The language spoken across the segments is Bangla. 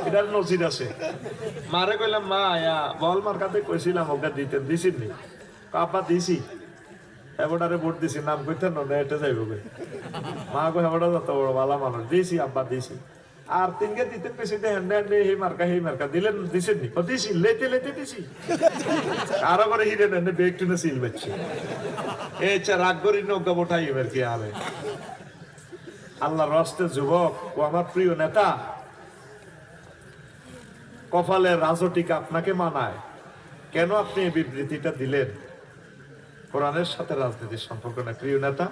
এটার নজির আছে। মারে কইলাম মা আয়া বল মার্কাতে কইছিলাম ওকে দিতেন দিছিনি, আব্বা দিছি এবারে ভোট দিছি নাম কইতেন না এটা যাইব মা কই এবারে যত বড় ভালো মানুষ দিছি আব্বা দিছি। আর তিনকে দিতেন বেশি হ্যান্ডে হ্যান্ডে এই মার্কা দিলেন দিছেন নি দিছি লেতে লেতে দিছি আরো করে হিরে নেন বেগ টুনে সিল বেচছে এই চা রাগ করি নৌকা বোঠাই এবার কি হবে। আল্লাহ রাস্তে যুবক ও আমার প্রিয় নেতা, কপালের রাজটিক আপনাকে মানায় কেন আপনি এই বিবৃতিটা দিলেন? কোরআনের সাথে রাজনীতির সম্পর্ক না। প্রিয় নেতা,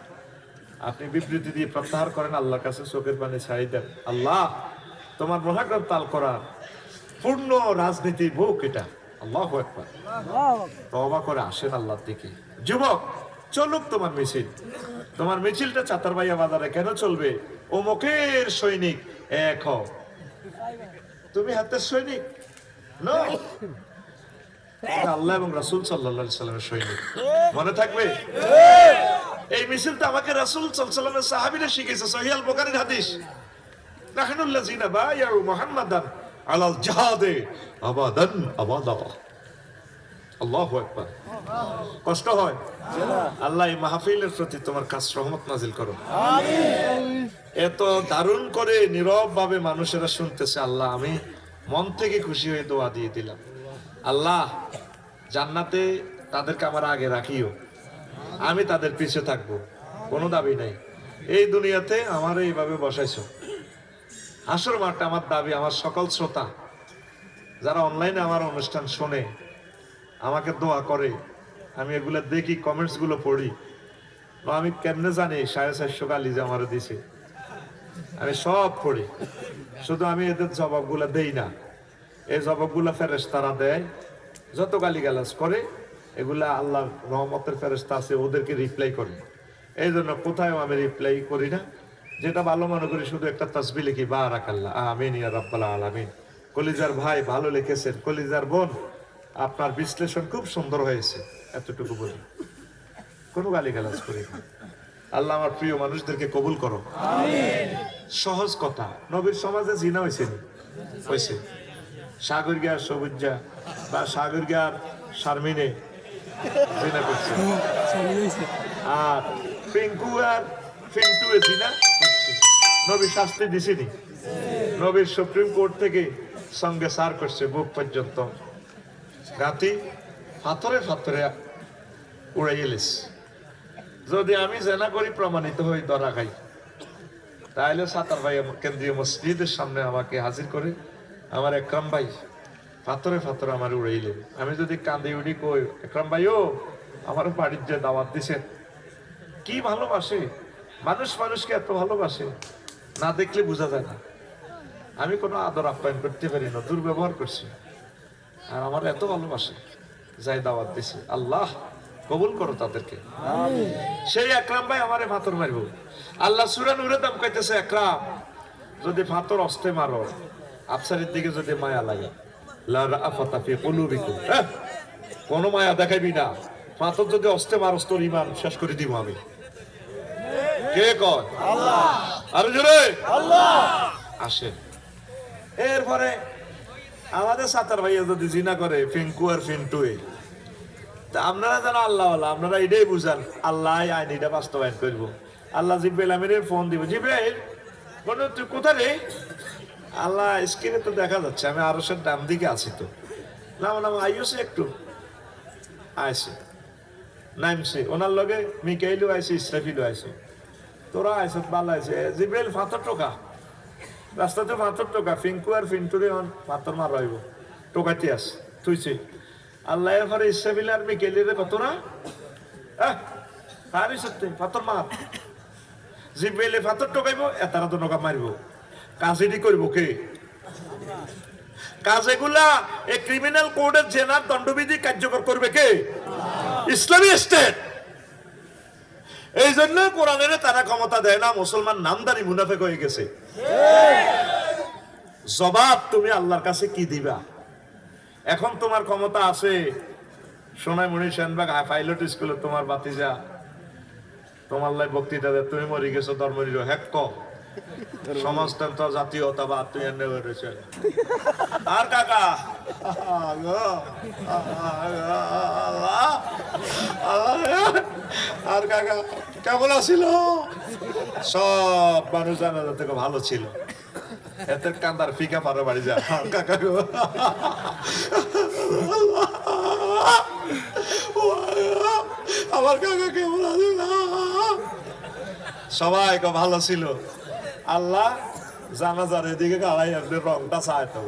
আপনি বিবৃতি দিয়ে প্রত্যাহার করেন, আল্লাহর কাছে চোখের পানি ছাই দেন। আল্লাহ তোমার মহাগ্রন্থ আল কোরআন পূর্ণ রাজনীতি বুক এটা। আল্লাহু আকবার। তওবা করে আসেন আল্লাহর দিকে। যুবক চলুক তোমার মিছিল, তোমার মিছিলটা চাতারবাইয়া বাজারে কেন চলবে? অমুকের সৈনিক এক হও, তুমি হাতের সৈনিক নয়, আল্লাহ এবং রাসূল সাল্লাল্লাহু আলাইহি সাল্লামের সৈনিক। মনে থাকবে এই মিছিলটা আমাকে রাসূল সাল্লাল্লাহু আলাইহি সাল্লামের সাহাবীরা শিখিয়েছে। সহিহ আল বুখারীর হাদিস, নাহনুল্লাযিনা বায়াউ মুহাম্মাদান আলাল জিহাদে আবাদান আবাদা। আল্লাহু আকবার। কষ্ট হয়? আল্লাহ এই মাহফিলের প্রতি তোমার কাছ রহমত নাজিল করো। আমিন। এত দারুণ করে নীরব ভাবে মানুষেরা শুনতেছে আল্লাহ, আমি মন থেকে খুশি হয়ে দোয়া দিয়ে দিলাম। আল্লাহ জান্নাতে তাদেরকে আমার আগে রাখিও, আমি তাদের পিছে থাকবো, কোনো দাবি নাই। এই দুনিয়াতে আমার এইভাবে বসাইছো, হাসর মাঠটা আমার দাবি। আমার সকল শ্রোতা যারা অনলাইনে আমার অনুষ্ঠান শোনে, আমাকে দোয়া করে, আমি এগুলো দেখি, কমেন্টস গুলো পড়ি, আমি কেমনে জানি 450 গালি যে আমার দিছে, আমি সব পড়ি, শুধু আমি এদের জবাবগুলা দেই না। এই জবাবগুলা ফেরেশতারা দেয়, যত গালিগালাজ করে এগুলা আল্লাহ রহমতের ফেরেশতা আছে, ওদেরকে রিপ্লাই করে। এই জন্য কোথাও আমি রিপ্লাই করি না, যেটা ভালো মনে করি শুধু একটা তাসবিহ লিখি, বারাকাল্লাহ আমিন ইয়া রাব্বাল আলামিন। কলিজার ভাই ভালো লিখেছেন, কলিজার বোন আপনার বিশ্লেষণ খুব সুন্দর হয়েছে, এতটুকু বলি, কোনো গালিগালাজ করি না। আল্লাহ আমার প্রিয় মানুষদেরকে কবুল করো। আমিন। সহজ কথা, নবীর সমাজে জিনা হয়েছে নি? হয়েছে। সাগরগিয়ার সবুজা বা সাগরগিয়ার শারমিনে জিনা করছে, আর পিঙ্কু আর ফিন্টু জিনা হচ্ছে। নবী শাস্তি দিছেনি? নবীর সুপ্রিম কোর্ট থেকে সঙ্গে সার করছে, বুক পর্যন্ত গাতি ফাথরে ফাথরে উড়াই এলিস। যদি আমি জেনা করি প্রমাণিত হই, ধরা খাই, তাহলে সাতার ভাই কেন্দ্রীয় মসজিদের সামনে আমাকে হাজির করে, আমার একরাম ভাই ফাথরে ফাথরে আমার উড়াইলেন। আমি যদি কান্দি উড়ি কই, একরাম ভাই ও আমার বাড়ির যে দাওয়াত দিছেন, কি ভালোবাসে মানুষ, মানুষকে এত ভালোবাসে, না দেখলে বোঝা যায় না। আমি কোনো আদর আপ্যায়ন করতে পারি না, দুর্ব্যবহার করছি, আর আমার এত ভালোবাসে, যাই দাওয়াত দিছে। আল্লাহ কবুল করো তাদেরকে। সেই একরাম ভাই আমারে ফাতর মারব। আল্লাহ সূরা নূরে দাম কইতেছে, একরাম যদি ফাতর অস্তে মারো, আফসারের দিকে যদি মায়া লাগে, লা রাফাতা ফি কুলুবিকুম, কোনো মায়া দেখাইবি না। ফাতর যদি অস্তে মারস, তোর ঈমান শেষ করে দিব আমি। কে কয়? আল্লাহ। আর জোরে আল্লাহ। আসে। এরপরে আমাদের সাতার ভাইয়া যদি জিনা করে, ফিঙ্কু আর ফিন্টুয়ে, আপনারা জানো আল্লাহ, আপনারা এটাই বুঝান, আল্লাহ আইন এটা বাস্তবায়ন করবো। আল্লাহ জিব্রাইল আমিরের ফোন দিব, জিব্রাইল তুই কোথায় রে? আল্লাহ স্ক্রিনে তো দেখা যাচ্ছে, আমি আরশের ডান দিকে আছি। তো নাম নাম আইসে একটু আইসে, নামছে, ওনার লগে মিকাইলও আইসে, ইসরাফিলও আইসে, তোরা আইসে, ভালো আইসে। জিব্রাইল ফাতর টোকা, রাস্তাতে ফাতর টোকা, ফিঙ্কু আর ফিন্টুরে ফাতর মার রইব, টোকাতে আস তুইছে। আল্লাহ এরপরে ইসরাফিল আর মিকাইলের কত না হারি সত্যি ফাতর মার। জিব্রাইলে ফাতর টোকাইব, এতারা তো নৌকা মারিব। কাজেটি করবো কে? কাজেগুলা এই ক্রিমিনাল কোডের জেনার দণ্ডবিধি কার্যকর করবে কে? ইসলামী স্টেট। এই জন্য কোরআনের তারা ক্ষমতা দেয় না, মুসলমান নামদারি মুনাফেক হয়ে গেছে। জবাব তুমি আল্লাহর কাছে কি দিবা? এখন তোমার ক্ষমতা আছে, সোনাইমণি সেনবাগ পাইলট স্কুলে তোমার বাতিজা তোমার লাই বক্তৃতা দেয়, তুমি মরে গেছো ধর্ম নির হ্যাক, সমাজতন্ত্র জাতীয়তাবাদ তুই এনে বেরোছে আর কাকা আর কাকা কেমন আছিল? সব মানুষ জানা থেকে ভালো ছিল, এতে কান্দার ফিকা পারো বাড়ি যা কাকা গো। আমার কাকা কেমন আছে? সবাই ভালো ছিল। আল্লাহ জানাজার এদিকে গাড়াই আপনি রংটা চায় তো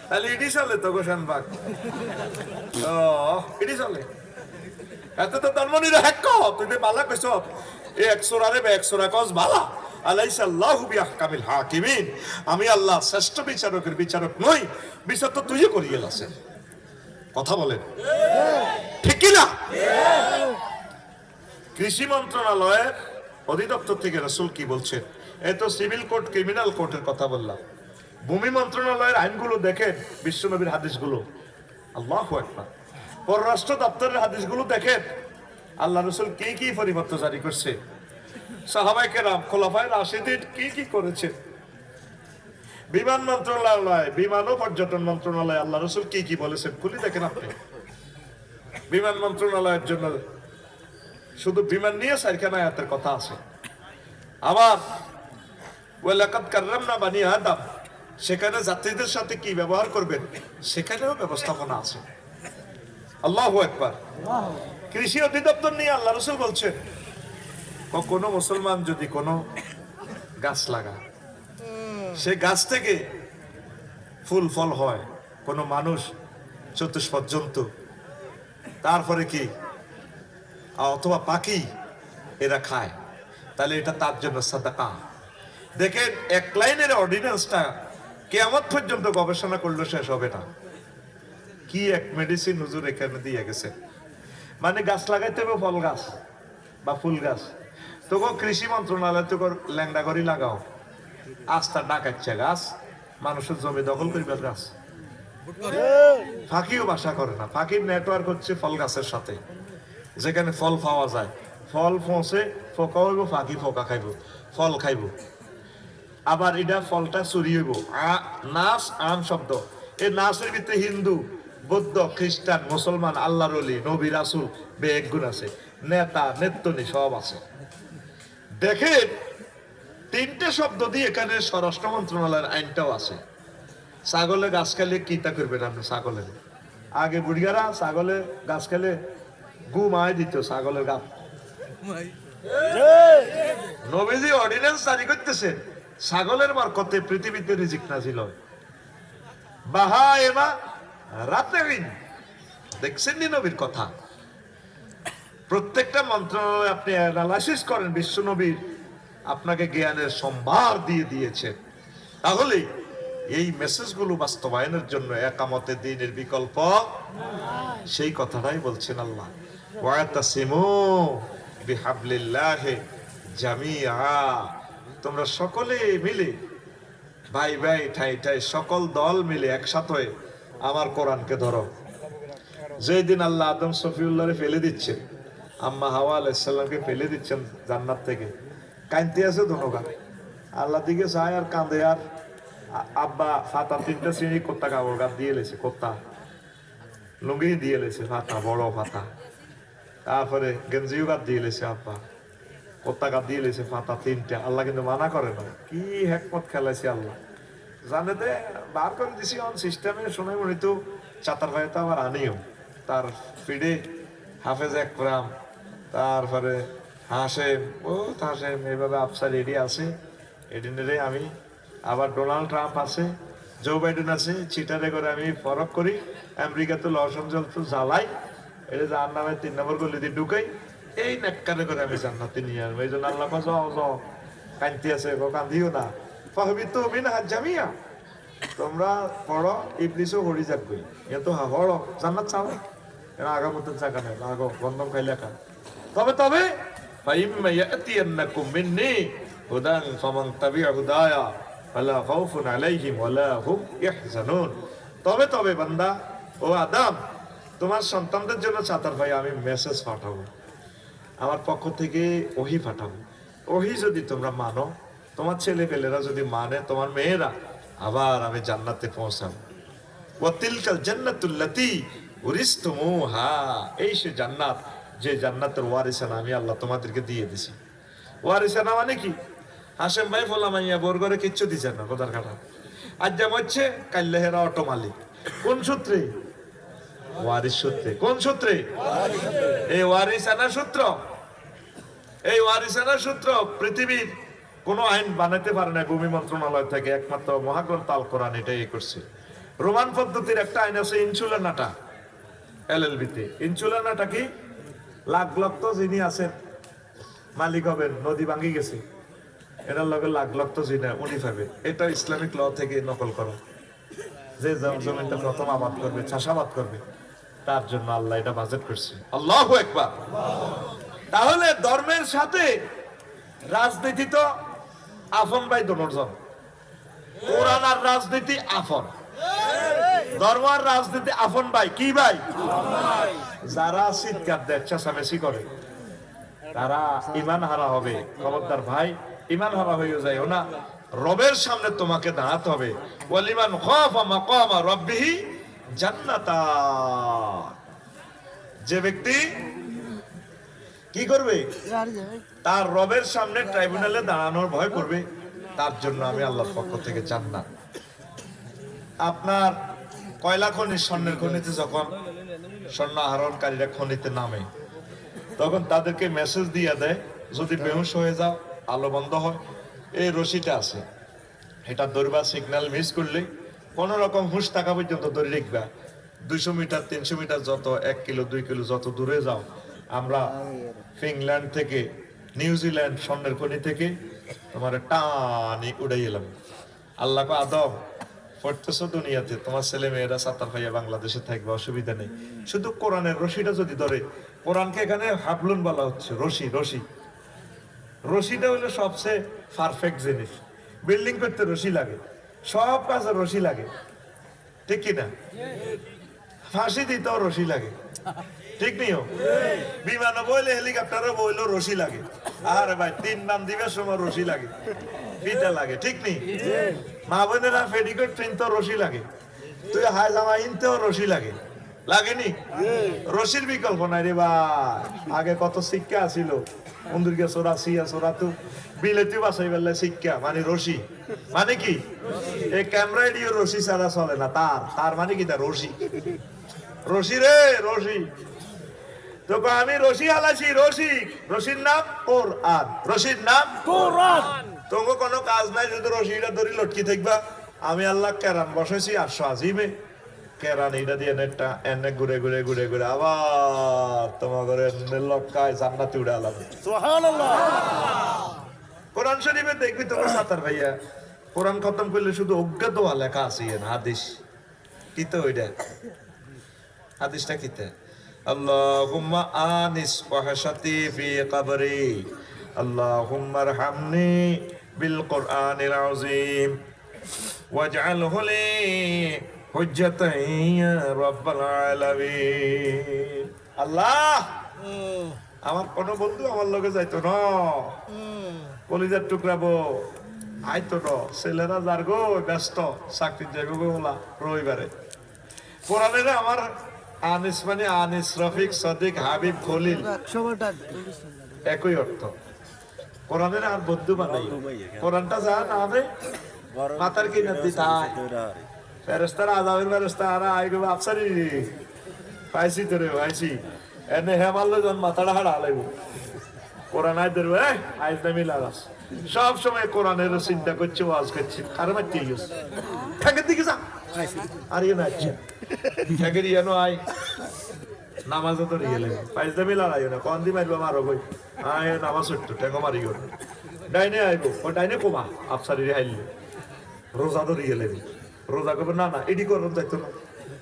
তাহলে এটি চলে তো গোসান বাগ এটি চলে এত তো তার মনে হ্যাক তুই বালা কইস এ 100 রে 100 কস বালা আলাইসা আল্লাহু বিআহকামিল হাকিমিন। আমি আল্লাহ শ্রেষ্ঠ বিচারকের বিচারক নই, বিচার তো তুইই করিয়ে আছেন। কথা বলেন ঠিক কি না? কৃষি মন্ত্রণালয়ের অধিদপ্তর থেকে রাসূল কি বলছেন? এই তো সিভিল কোর্ট ক্রিমিনাল কোর্টের কথা বললাম। ভূমি মন্ত্রণালয়ের আইনগুলো দেখেন, বিশ্বনবীর হাদিসগুলো, আল্লাহু আকবার। পররাষ্ট্র দপ্তরের হাদিসগুলো দেখেন, আল্লাহ রাসূল কি কি পরিবর্তন জারি করছে, সাহাবায়ে কেরাম খোলাফায়ে রাশিদিন কি কি করেছে। বিমান মন্ত্রণালয়, বিমান ও পর্যটন মন্ত্রণালয় আল্লাহ রাসূল কি কি বলেছেন খুলি দেখেন আপনি। বিমান মন্ত্রণালয়ের জন্য শুধু বিমান নিয়ে 4খানা আয়াতের কথা আছে। আবার ওয়ালাকাদ কাররামনা বানি আদম, সেখানে যাত্রীদের সাথে কি ব্যবহার করবেন সেখানেও ব্যবস্থাপনা আছে। আল্লাহু আকবার। কৃষি অধিদপ্তর নিয়ে আল্লাহ রাসূল বলছেন, কোনো মুসলমান যদি কোনো গাছ লাগায়, সে গাছ থেকে ফুল ফল হয়, কোনো মানুষ চতুষ্পদ জন্তু, তারপরে কি অথবা পাখি এরা খায়, তাহলে এটা তার জন্য সাদাকা। দেখেন এক লাইনের অর্ডিন্যান্সটা কিয়ামত পর্যন্ত গবেষণা করলে শেষ হবে না। কি এক মেডিসিন হুজুর এখানে দিয়ে গেছে। মানে গাছ লাগাইতে হবে, ফল গাছ বা ফুল গাছ, তোকে কৃষি মন্ত্রণালয় তোকে ল্যাংড়া করি লাগাও, আস্তা ডাকাচ্ছে গাছ, মানুষের জমি দখল করিবার গাছ। ফাঁকিও বাসা করে না, ফাঁকির নেটওয়ার্ক হচ্ছে ফল গাছের সাথে, যেখানে ফল পাওয়া যায়, ফল পৌঁছে ফোকা হইব, ফাঁকি ফোকা খাইব, ফল খাইব। আবার এটা ফলটা চুরি হইব। নাচ আম শব্দ, এই নাচের ভিতরে হিন্দু, বৌদ্ধ, খ্রিস্টান, মুসলমান, আল্লাহর ওলি, নবী, রাসূল বেগুন আছে, নেতা নেত্রী সব আছে। দেখেন 3টে শব্দ দিয়ে এখানে স্বরাষ্ট্র মন্ত্রণালয়ের আইনটাও আছে। ছাগলে গাছ খেলে কিতা করবেন আপনি? ছাগলের আগে বুড়িয়ারা ছাগলে গাছ খেলে গু মায় দিত ছাগলের গাছ। নবীজি অর্ডিন্যান্স জারি করতেছে, ছাগলের বরকতে পৃথিবীতে রিজিক নাজিল হয়। বাহা এমা রাতেরিন, দেখছেন নি নবীর কথা? প্রত্যেকটা মন্ত্রণালয় আপনি অ্যানালাইসিস করেন, বিশ্ব নবীর আপনাকে জ্ঞানের সম্ভার দিয়ে দিয়েছেন। তাহলে এই মেসেজগুলো বাস্তবায়নের জন্য একামতে দ্বীনের বিকল্প সেই কথাটাই বলছেন আল্লাহ, ওয়াতাসিমু বিহাবলিল্লাহি জামিআ, তোমরা সকলে মিলে ভাই ভাই ঠাই ঠাই সকল দল মিলে একসাথে হয়ে আমার কোরআনকে ধরো। যেদিন আল্লাহ আদম সফিউল্লাহরে ফেলে দিচ্ছেন, আম্মা হাওয়া আলাইহিস সালামকে ফেলে দিচ্ছেন জান্নাত থেকে, কাঁদতে আছে ধনকা, আল্লাহ দিকে চায় আর কাঁদে। আর আব্বা ফাতা 3টা শ্রেণী কোত্তা কাপড় গাছ দিয়ে লেছে, কোত্তা লুঙ্গি দিয়ে লেছে, ফাতা বড় ফাতা, তারপরে গেঞ্জিও গাছ দিয়ে লেছে, আব্বা কোত্তা গাছ দিয়ে লেছে, ফাতা 3টা। আল্লাহ কিন্তু মানা করে না, কি হেকমত খেলাইছে আল্লাহ জানে। দে বার করে দিছি অন সিস্টেমে, শুনে মনে তো চাতার ভাই তো আবার আনিও, তার ফিডে হাফেজ একরাম, তারপরে হাসেম, ও হাসেম এইভাবে আফসার এডি আছে, এডিনেরে আমি আবার ডোনাল্ড ট্রাম্প আছে, জো বাইডেন আছে, চিটারে করে আমি ফরক করি, আমেরিকাতে লস অ্যাঞ্জেলস তো জ্বালাই, এটা যার নামে 3 নম্বর গলি দিয়ে ঢুকাই, এই নেককারে করে আমি জান্নাতে নিয়ে আসবো। এই জন্য আল্লাহ যাও যাও কান্তি আছে, কান্দিও না, ফাহবিতু মিনহা জামিআ, তোমরা পড়ো, ইবলিসও হরি যাকবই, এ তো হড় জান্নাত চাও এরা আগামতের জায়গা নেই, আগো গন্ধম খাইলে খা। তবে তবে ফাইম্মা ইয়াতিয়ান্নাকুম মিন্নি হুদান ফামান তাবিআ হুদায়া ফালা খাউফুন আলাইহিম ওয়ালা হুম ইয়াহজানুন। তবে তবে বান্দা ও আদম, তোমার সন্তানদের জন্য চাতার ভাই আমি মেসেজ পাঠাবো, আমার পক্ষ থেকে ওহী পাঠাবো। ওহী যদি তোমরা মানো তোমার ছেলে পেলেরা যদি মানে, তোমার মেয়েরা, আবার আমি জান্নাতে পৌঁছাবো। ওয়াতিলকাল জান্নাতুল্লাতী উরিসতুমুহা, এই সে জান্নাত যে জান্নাতের ওয়ারিসানা আমি আল্লাহ তোমাদেরকে দিয়ে দিছি। ওয়ারিসানা মানে কি? হাসেম ভাই ফলা মাইয়া বোর করে কিচ্ছু দিচ্ছেন না, কোথার কাটা। আজ যেমন হচ্ছে কাল্লাহেরা অটো মালিক। কোন সূত্রে? ওয়ারিস সূত্রে। কোন সূত্রে? এই ওয়ারিসানা সূত্র। এই ওয়ারিসানা সূত্র পৃথিবীর কোন আইন বানাতে পারে না ভূমি মন্ত্রণালয় থেকে, একমাত্র মহাগ্রন্থ আল কোরআন এটাই করছে। রোমান পদ্ধতির একটা আইন আছে ইনসুলানাটা, এলএলবিতে। ইনসুলানাটা কি? লাখ লক্ষ যিনি আছেন মালিক হবেন, নদী ভাঙি গেছে, এটার লগে লাখ লক্ষ যিনি উনি পাবে। এটা ইসলামিক ল থেকে নকল করা। যে জমিটা প্রথম আবাদ করবে, চাষাবাদ করবে, তার জন্য আল্লাহ এটা বাজেট করছে। আল্লাহু আকবার। তাহলে ধর্মের সাথে রাজনীতি তো আপন ভাই দোনোজন। কোরআন আর রাজনীতি আপন, ধর্ম আর রাজনীতি আপন ভাই। কি ভাই? যারা চিৎকার দেয়, চেঁচামেচি করে, তারা ইমান হারা হবে। খবরদার ভাই, ইমান হারা হয়ে যায় না। রবের সামনে তোমাকে দাঁড়াতে হবে। ওয়ালিমান খাফা মাকামা রাব্বিহি জান্নাতান। যে ব্যক্তি কি করবে? তার রবের সামনে ট্রাইব্যুনালে দাঁড়ানোর ভয় করবে, তার জন্য আমি আল্লাহর পক্ষ থেকে জান্নাত। আপনার কয়লা খনি, স্বর্ণের খনিতে যখন স্বর্ণ আহরণকারীরা খনিতে নামে, তখন তাদেরকে মেসেজ দিয়ে দেয়, যদি বেহুশ হয়ে যাও, আলো বন্ধ হয়, এই রশিটা আছে, এটা ধরবা, সিগন্যাল মিস করলে কোন রকম হুঁশ থাকা পর্যন্ত ধরে রাখবা। 200 মিটার 300 মিটার যত 1 কিলো 2 কিলো যত দূরে যাও, আমরা ফিনল্যান্ড থেকে নিউজিল্যান্ড স্বর্ণের খনি থেকে তোমার টানি উড়াই এলাম। আল্লাহ আদম পড়তেছো দুনিয়াতে, তোমার ছেলে মেয়েরা সাতার ভাইয়া বাংলাদেশে থাকবে, অসুবিধা নেই, শুধু কোরআনের রশিটা যদি ধরে। কোরআনকে এখানে হাবলুন বলা হচ্ছে, রশি। রশি রশিটা হলো সবচেয়ে পারফেক্ট জিনিস। বিল্ডিং করতে রশি লাগে, সব কাজে রশি লাগে, ঠিক কিনা? ফাঁসি দিতেও রশি লাগে, ঠিক নিও। বিমানও বইলে, হেলিকপ্টারও বইলেও রশি লাগে। আরে ভাই, 3 নাম দিবার সময় রশি লাগে, ফিতা লাগে, ঠিক নেই? মা বোনেরা পেটিকোট কিনতেও রশি লাগে, তুই হাই জামা কিনতেও রশি লাগে, লাগেনি? রশির বিকল্প নাই রে ভাই। আগে কত শিক্ষা আছিল, মন্দিরকে চোরা সিয়া চোরা, তো বিলেতি বাসাই বেলা শিক্ষা মানে রশি। মানে কি? এই ক্যামেরা দিয়ে রশি ছাড়া চলে না। তার মানে কি? তার রশি। রশি রে রশি। তোকে আমি রশি হালাইছি, রশি। রশির নাম কোরআন। রশির নাম কোরআন। তোমাকে কোনো কাজ নাই, যদি রশিটা ধরি লটকি থাকবা। আমি আল্লাহ কেরান বসাইছি 800 আজিমে, কেরান এটা দিয়ে নেটটা এনে ঘুরে ঘুরে ঘুরে ঘুরে আবার তোমাদের লটকায় জান্নাতে উড়ে আলাম। সুবহানাল্লাহ। কোরআন শরীফে দেখবি তোমার সাতার ভাইয়া, কোরআন খতম করলে শুধু অজ্ঞা দোয়া লেখা আছে, হাদিস কিতে ওইটা। হাদিসটা কিতে? আল্লাহুম্মা আনিস ওয়াহশাতি ফি কবরি, আল্লাহুম্মা আরহামনি বিল কোরআনিল আযীম ওয়াজআলহু লি হুজ্জাতান ইয়া রাব্বাল আলামিন। আল্লাহ, আমার কোন বন্ধু আমার লগে যাইতো না, কলিজার টুকরাবো আইতো না, ছেলেরা যার গো ব্যস্ত, চাকরি যাইব গো বলা রবিবারে। কোরআনের আমার আনিস মানে আনিস, রফিক, সদিক, হাবিব, খলিল একই অর্থ। কোরআনের আর বন্ধু বানাই, কোরআনটা যা নামে মাতার কিনা দিতাই ফেরেস্তারা, আজাবের ফেরেস্তারা আইগো আফসারি পাইছি তোরে পাইছি, এনে হেমাল্লো জন মাথাটা হাড়া লাগবো। কোরআন আয় ধরবো, আইজ না মিলাস। সব সময় কোরআনের চিন্তা করছে, ওয়াজ করছে, আর মারতে গেছে ঠেকের দিকে যা, আর ইয়ে নাচছে ঠেকের ইয়ানো আয় নামাজও তো নিয়ে লাগে, পাইজ না মিলা আইও না, কন দি মারবা মারো কই, আয় নামাজ হইতো ঠেকো মারি গো। ডাইনে আইবো, ও ডাইনে কমা আফসারি হাইলে রোজা ধরে গেলে, রোজা করবো না না এডি করো যাইতো না,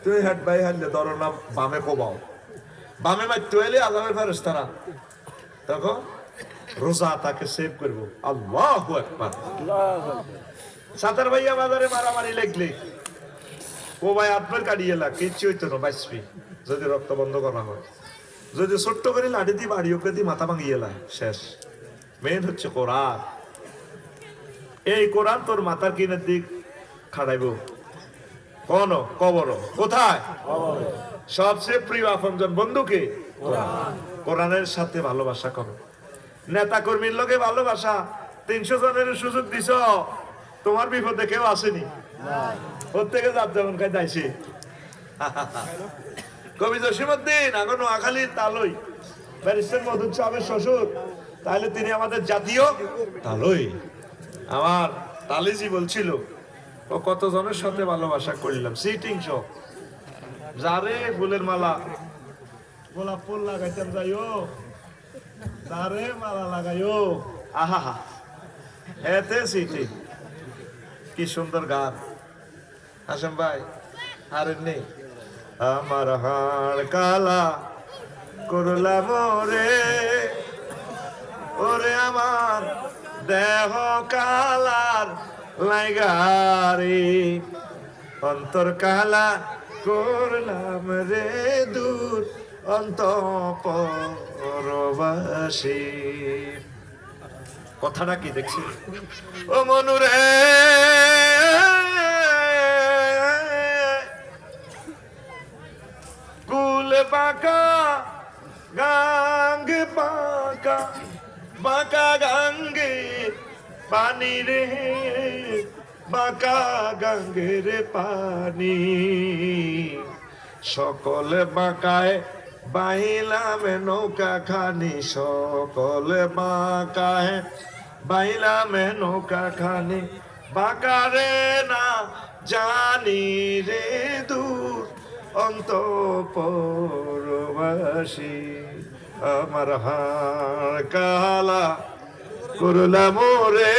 তুই হেড বাই হাইলে ধরো না বামে কোবাও, বামে মারতে হইলে আজামের ফেরেস্তারা তখন রোজা তাকে সেভ করবো। আল্লাহু আকবার। সাতার ভাইয়া বাজারে মারামারি লেগলে ও ভাই আত্মের কাটিয়ে লাগ কিচ্ছু হইতো না, বাঁচবি যদি রক্ত বন্ধ করা হয়। যদি ছোট্ট করে লাঠি দিয়ে বাড়ি ওকে দিয়ে মাথা ভাঙিয়ে লায় শেষ। মেন হচ্ছে কোরআন। এই কোরআন তোর মাথার কিনের দিক খাড়াইব কোন কবর কোথায়? সবচেয়ে প্রিয় আপনজন বন্ধুকে কোরআনের সাথে ভালোবাসা করো। নেতা কর্মীর লোকে ভালোবাসা, 300 জনের সুযোগ দিছ, তোমার বিপদে কেউ আসেনি, ওর থেকে যার যেমন খাই যাইছে। কবি জসিমউদ্দিন আগে নোয়াখালীর তালই ব্যারিস্টার মধুর সাহেবের শ্বশুর, তাহলে তিনি আমাদের জাতীয় তালই। আমার তালিজি বলছিল ও কত জনের সাথে ভালোবাসা করলাম, সিটিং সব যারে ফুলের মালা গোলাপ ফুল লাগাইতাম যাইও, যারে মালা লাগাইও, আহা এতে সিটিং। কি সুন্দর গান হাসেম ভাই, আর নেই আমার হাড় কালা করলাম রে, ওরে আমার দেহ কালার লাইগারি, অন্তর কালা করলাম রে দূর অন্তঃপরবাসী। কথাটা কি দেখছি ও মনুরে, কুল বাঁকা গাঙ্গে বাঁকা বাঁকা গাঙ্গে পানি রে, বাঁকা গাঙ্গের পানি, সকলে বাঁকায় বাইলাম নৌকা খানি, সকলে বাঁকায় বাইলাম নৌকা খানি, বাঁকারে না জানি রে দূর অন্তঃপরবাসী। আমার হাড় কালা করলাম রে,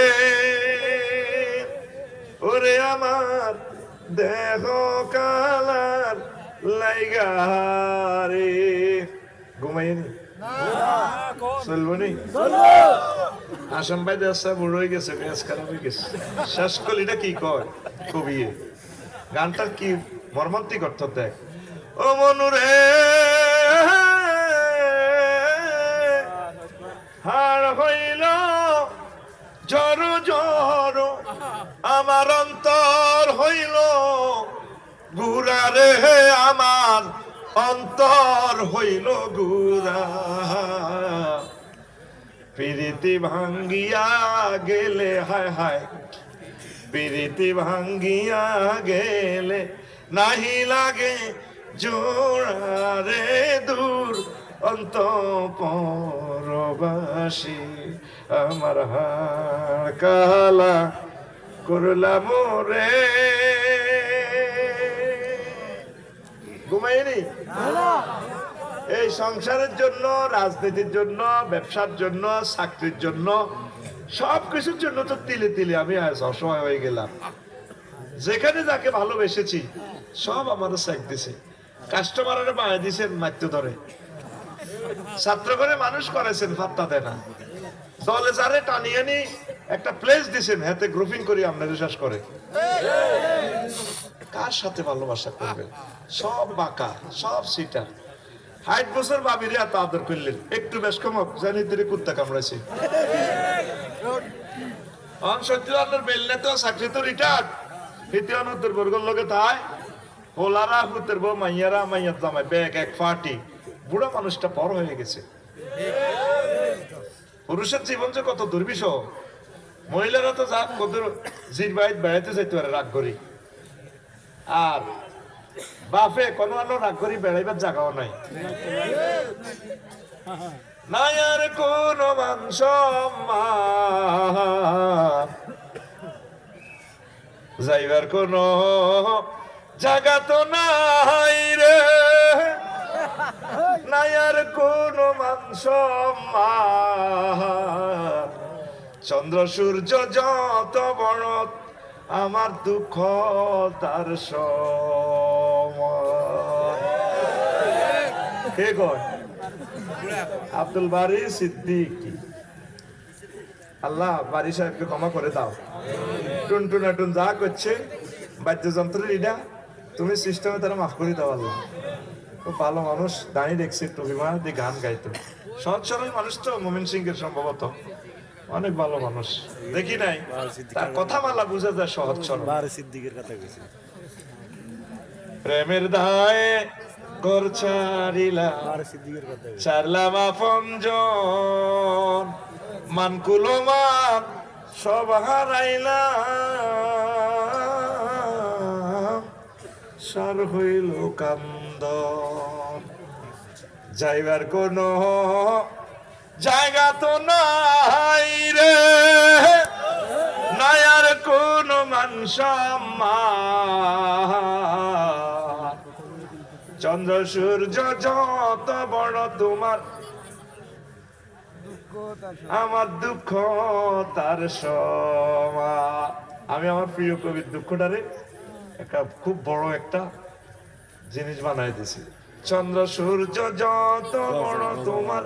ওরে আমার দেহ কালার লাইগারে। ঘুমাইনি চলবো নি? আসাম ভাই দেশটা বুড়ো হয়ে গেছে, মেজাজ খারাপ হয়ে গেছে। শেষ কলিটা কি কয় কবি, গানটার কি মর্মান্তিক অর্থ দেখ। ও মনুরে হাড় হইল জর জর, আমার অন্তর হইল গুড়া রে, আমার অন্তর হইল গুড়া, প্রীতি ভাঙ্গিয়া গেলে হায় হায়, প্রীতি ভাঙ্গিয়া গেলে নাহি লাগে জোড়া রে দূর অন্তঃপরবাসী। আমার হাড় কালা করলাম রে। ঘুমাইনি? এই সংসারের জন্য, রাজনীতির জন্য, ব্যবসার জন্য, চাকরির জন্য, সবকিছুর জন্য তো তিলে তিলে আমি আজ অসহায় হয়ে গেলাম। যেখানে যাকে ভালোবেসেছি সব আমার স্যাক দিছে, কাস্টমারের মায়া দিছেন মারতে ধরে, ছাত্র করে মানুষ করেছেন পাত্তা দেয় না, দলে যারে টানিয়ে নি একটা প্লেস দিছেন, হাতে গ্রুপিং করি আপনার বিশ্বাস করে। কার সাথে ভালোবাসা করবেন? সব বাঁকা, সব সিটার। 60 বছর বাবিরে এত আদর করলেন, একটু বেশ কম জানি তিনি কুত্তা কামড়াইছে। সত্যি বেলনে তো চাকরি তো রিটায়ার্ড, হিতিয়ানদের বর্গর লগে তাই হোলারা হুতের বউ মাইয়ারা মাইয়ার জামাই ব্যাগ এক ফাটি, বুড়া মানুষটা পর হয়ে গেছে। পুরুষের জীবন যে কত দুর্বিষহ, মহিলারা তো যা কত জির বাইত বেড়াইতে যাইতে পারে রাগ করি, আর বাপে কোনো আলো রাগ করি বেড়াইবার জায়গাও নাই, নাই আর কোন মান সম্মান, যাইবার কোন জায়গা তো নাই রে, নাই আর কোন মান সম্মান, চন্দ্র সূর্য যত বড় আমার দুঃখ তার সমান। কে কয়? আব্দুল বারী সিদ্দিকী। আল্লাহ বারী সাহেবকে ক্ষমা করে দাও। টুনটুনা টুন যা করছে বাদ্যযন্ত্রের এটা তুমি সিস্টেমে তারা মাফ করে দাও। আল্লাহ খুব ভালো মানুষ, দাঁড়িয়ে দেখছে একটু বিমান দিয়ে গান গাইতো, সহজ সরল মানুষ তো, মোমিন সিং এর সম্ভবত অনেক ভালো মানুষ, দেখি নাই, তার কথা মালা বুঝা যায় সহজ সরল। সিদ্দিকের কথা কইছি। প্রেমের দায়ে ঘর ছাড়িলাম, সিদ্দিকের কথা কইছি। ছাড়লাম আপনজন, মানকুলো মান সব হারাইলাম, সার হইল কান্দন। যাইবার কোন জায়গা তো নাই রে, নাই আর কোন মান সম্মান। চন্দ্র সূর্য যত বড় তোমার, আমার দুঃখ তার সমান। আমি আমার প্রিয় কবির দুঃখটারে একটা খুব বড় একটা জিনিস বানাই দিছি। চন্দ্র সূর্য যত বড় তোমার,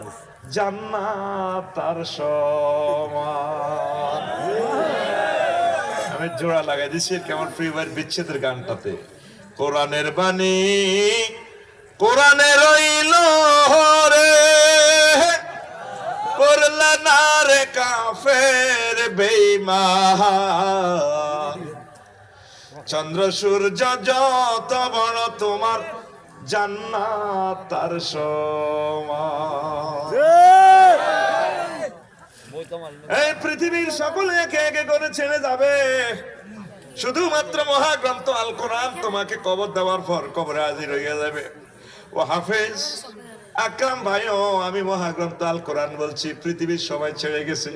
জান্নাত তার সমান। আমি জোড়া লাগাই দিছি কেমন প্রিয় বিচ্ছেদের গানটাতে। কোরআনের বাণী কোরআনে রইল রে, করলা না রে কাফের বেঈমান। চন্দ্র সূর্য যত বড় তোমার, জান্নাত তার সমান। এই পৃথিবীর সকলে একে একে করে ছেড়ে যাবে, শুধুমাত্র মহাগ্রন্থ আল কোরআন তোমাকে কবর দেওয়ার পর কবরে হাজির হইয়া যাবে। ও হাফেজ আকরাম ভাইও, আমি মহাগ্রন্থ আল কোরআন বলছি, পৃথিবীর সবাই ছেড়ে গেছে,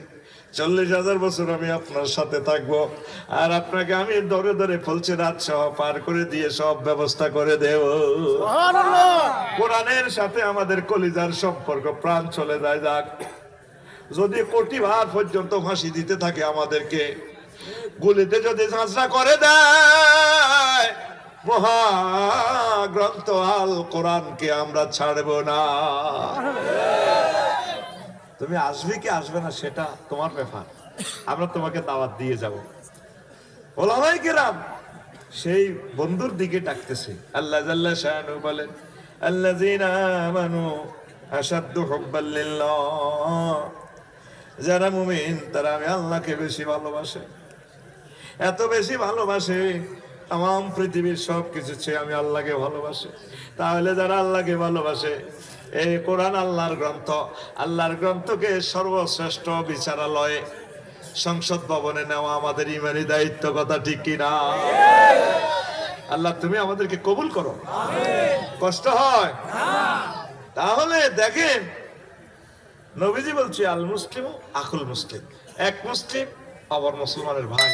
40,000 বছর আমি আপনার সাথে থাকবো, আর আপনাকে আমি ধরে ধরে ফলছে রাত সহ পার করে দিয়ে সব ব্যবস্থা করে দেব। কোরআনের সাথে আমাদের কলিজার সম্পর্ক, প্রাণ চলে যায় যাক, যদি কোটি বার পর্যন্ত ফাঁসি দিতে থাকে আমাদেরকে, গুলিতে যদি ঝাঁঝরা করে দেয়, মহাগ্রন্থ আল কোরআনকে আমরা ছাড়ব না। তুমি আসবে কি আসবে না সেটা তোমার ব্যাপার, আমরা তোমাকে দাওয়াত দিয়ে যাব। ওলামায়ে কেরাম সেই বন্ধুর দিকে ডাকতেছে। আল্লাহ জাল্লা শানু বলেন, আল্লাযীনা আমানু আশাদ্দু হুব্বাল লিল্লাহ, যারা মুমিন তারা আমি আল্লাহকে বেশি ভালোবাসে, এত বেশি ভালোবাসে তাম পৃথিবীর সব কিছু চেয়ে আমি আল্লাহকে ভালোবাসে। তাহলে যারা আল্লাহকে ভালোবাসে, এই কোরআন আল্লাহর গ্রন্থ, আল্লাহর গ্রন্থকে সর্বশ্রেষ্ঠ বিচারালয়ে সংসদ ভবনে নেওয়া আমাদের ইমানি দায়িত্ব, কথা ঠিক কিনা? আল্লাহ তুমি আমাদেরকে কবুল করো। কষ্ট হয়? তাহলে দেখেন নবীজি বলছে, আল মুসলিম আকুল মুসলিম, এক মুসলিম আবার মুসলমানের ভাই।